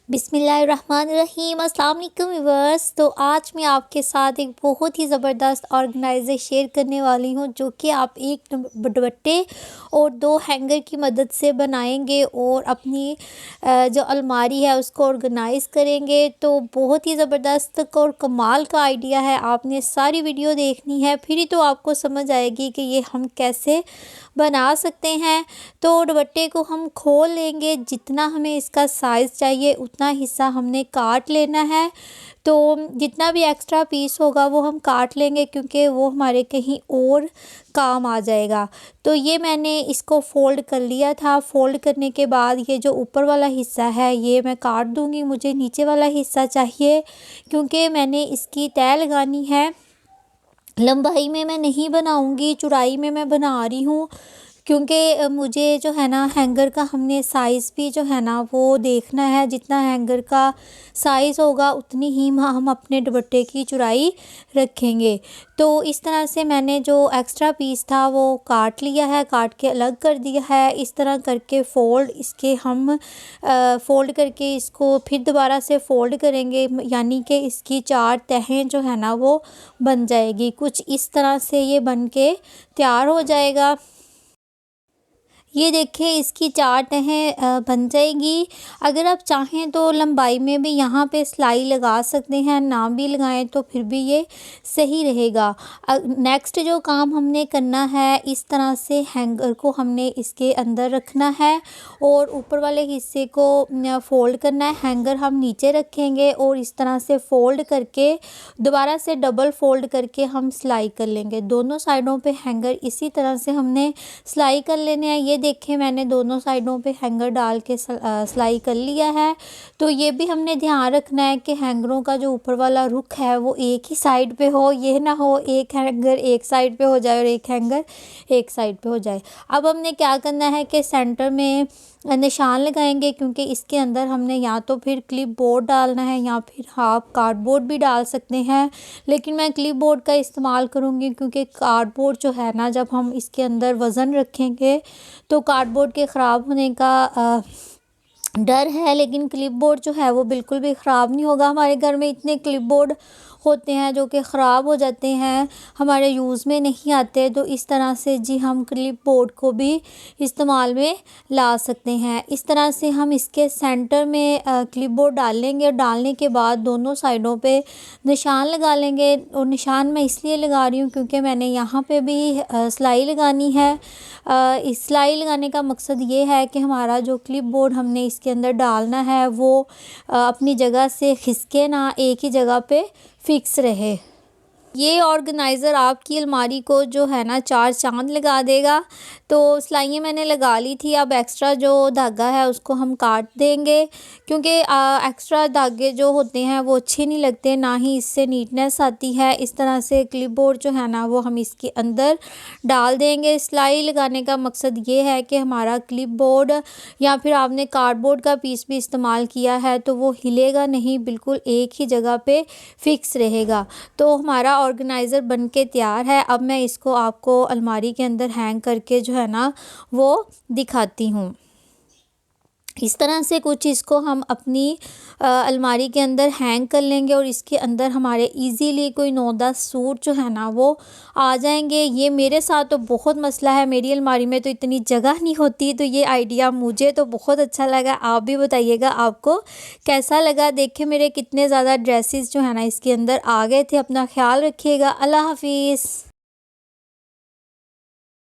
बिस्मिल्लाहिर्रहमानिर्रहीम, अस्सलाम वालेकुम व्यूअर्स। तो आज मैं आपके साथ एक बहुत ही ज़बरदस्त ऑर्गेनाइज़र शेयर करने वाली हूँ, जो कि आप एक दुपट्टे और दो हैंगर की मदद से बनाएंगे और अपनी जो अलमारी है उसको ऑर्गेनाइज़ करेंगे। तो बहुत ही ज़बरदस्त और कमाल का आइडिया है। आपने सारी वीडियो देखनी है, फिर ही तो आपको समझ आएगी कि ये हम कैसे बना सकते हैं। तो दुपट्टे को हम खोल लेंगे, जितना हमें इसका साइज़ चाहिए उतना हिस्सा हमने काट लेना है। तो जितना भी एक्स्ट्रा पीस होगा वो हम काट लेंगे, क्योंकि वो हमारे कहीं और काम आ जाएगा। तो ये मैंने इसको फ़ोल्ड कर लिया था। फ़ोल्ड करने के बाद ये जो ऊपर वाला हिस्सा है ये मैं काट दूँगी। मुझे नीचे वाला हिस्सा चाहिए, क्योंकि मैंने इसकी तह लगानी है। लंबाई में मैं नहीं बनाऊंगी, चौड़ाई में मैं बना रही हूँ, क्योंकि मुझे जो है ना हैंगर का हमने साइज़ भी जो है ना वो देखना है। जितना हैंगर का साइज़ होगा उतनी ही हम अपने दुपट्टे की चौड़ाई रखेंगे। तो इस तरह से मैंने जो एक्स्ट्रा पीस था वो काट लिया है, काट के अलग कर दिया है। इस तरह करके हम फ़ोल्ड करके इसको फिर दोबारा से फ़ोल्ड करेंगे, यानी कि इसकी 4 तहें जो है ना वो बन जाएगी। कुछ इस तरह से ये बन के तैयार हो जाएगा। ये देखिए इसकी 4 तहें बन जाएगी। अगर आप चाहें तो लंबाई में भी यहाँ पे सिलाई लगा सकते हैं, ना भी लगाएं तो फिर भी ये सही रहेगा। नेक्स्ट जो काम हमने करना है, इस तरह से हैंगर को हमने इसके अंदर रखना है और ऊपर वाले हिस्से को फ़ोल्ड करना है। हैंगर हम नीचे रखेंगे और इस तरह से फ़ोल्ड करके दोबारा से डबल फ़ोल्ड करके हम सिलाई कर लेंगे। दोनों साइडों पे हैंगर इसी तरह से हमने सिलाई कर लेने हैं। ये देखें मैंने दोनों साइडों पे हैंगर डाल के सिलाई कर लिया है। तो ये भी हमने ध्यान रखना है कि हैंगरों का जो ऊपर वाला रुख है वो एक ही साइड पे हो, ये ना हो एक हैंगर एक साइड पे हो जाए और एक हैंगर एक साइड पे हो जाए। अब हमने क्या करना है कि सेंटर में निशान लगाएंगे, क्योंकि इसके अंदर हमने या तो फिर क्लिप बोर्ड डालना है या फिर आप कार्डबोर्ड भी डाल सकते हैं। लेकिन मैं क्लिप बोर्ड का इस्तेमाल करूँगी, क्योंकि कार्डबोर्ड जो है ना जब हम इसके अंदर वज़न रखेंगे तो कार्डबोर्ड के ख़राब होने का डर है। लेकिन क्लिप बोर्ड जो है वो बिल्कुल भी ख़राब नहीं होगा। हमारे घर में इतने क्लिप बोर्ड होते हैं जो कि ख़राब हो जाते हैं, हमारे यूज़ में नहीं आते। तो इस तरह से जी हम क्लिप बोर्ड को भी इस्तेमाल में ला सकते हैं। इस तरह से हम इसके सेंटर में क्लिप बोर्ड डाल लेंगे और डालने के बाद दोनों साइडों पे निशान लगा लेंगे। और निशान मैं इसलिए लगा रही हूँ क्योंकि मैंने यहाँ पे भी सिलाई लगानी है। इस सिलाई लगाने का मकसद ये है कि हमारा जो क्लिप बोर्ड हमने इसके अंदर डालना है वो अपनी जगह से खिसके ना, एक ही जगह पे फिक्स रहे। ये ऑर्गेनाइज़र आपकी अलमारी को जो है ना 4 चाँद लगा देगा। तो सिलाइयाँ मैंने लगा ली थी। अब एक्स्ट्रा जो धागा है उसको हम काट देंगे, क्योंकि एक्स्ट्रा धागे जो होते हैं वो अच्छे नहीं लगते, ना ही इससे नीटनेस आती है। इस तरह से क्लिप बोर्ड जो है ना वो हम इसके अंदर डाल देंगे। सिलाई लगाने का मकसद ये है कि हमारा क्लिप बोर्ड या फिर आपने कार्डबोर्ड का पीस भी इस्तेमाल किया है तो वो हिलेगा नहीं, बिल्कुल एक ही जगह पे फिक्स रहेगा। तो हमारा ऑर्गेनाइज़र बन के तैयार है। अब मैं इसको आपको अलमारी के अंदर हैंग करके जो है ना वो दिखाती हूँ। इस तरह से कुछ इसको हम अपनी अलमारी के अंदर हैंग कर लेंगे और इसके अंदर हमारे इजीली कोई 9-10 सूट जो है ना वो आ जाएंगे। ये मेरे साथ तो बहुत मसला है, मेरी अलमारी में तो इतनी जगह नहीं होती। तो ये आइडिया मुझे तो बहुत अच्छा लगा। आप भी बताइएगा आपको कैसा लगा। देखिए मेरे कितने ज़्यादा ड्रेसेस जो है ना इसके अंदर आ गए थे। अपना ख्याल रखिएगा। अल्लाह हाफिज़।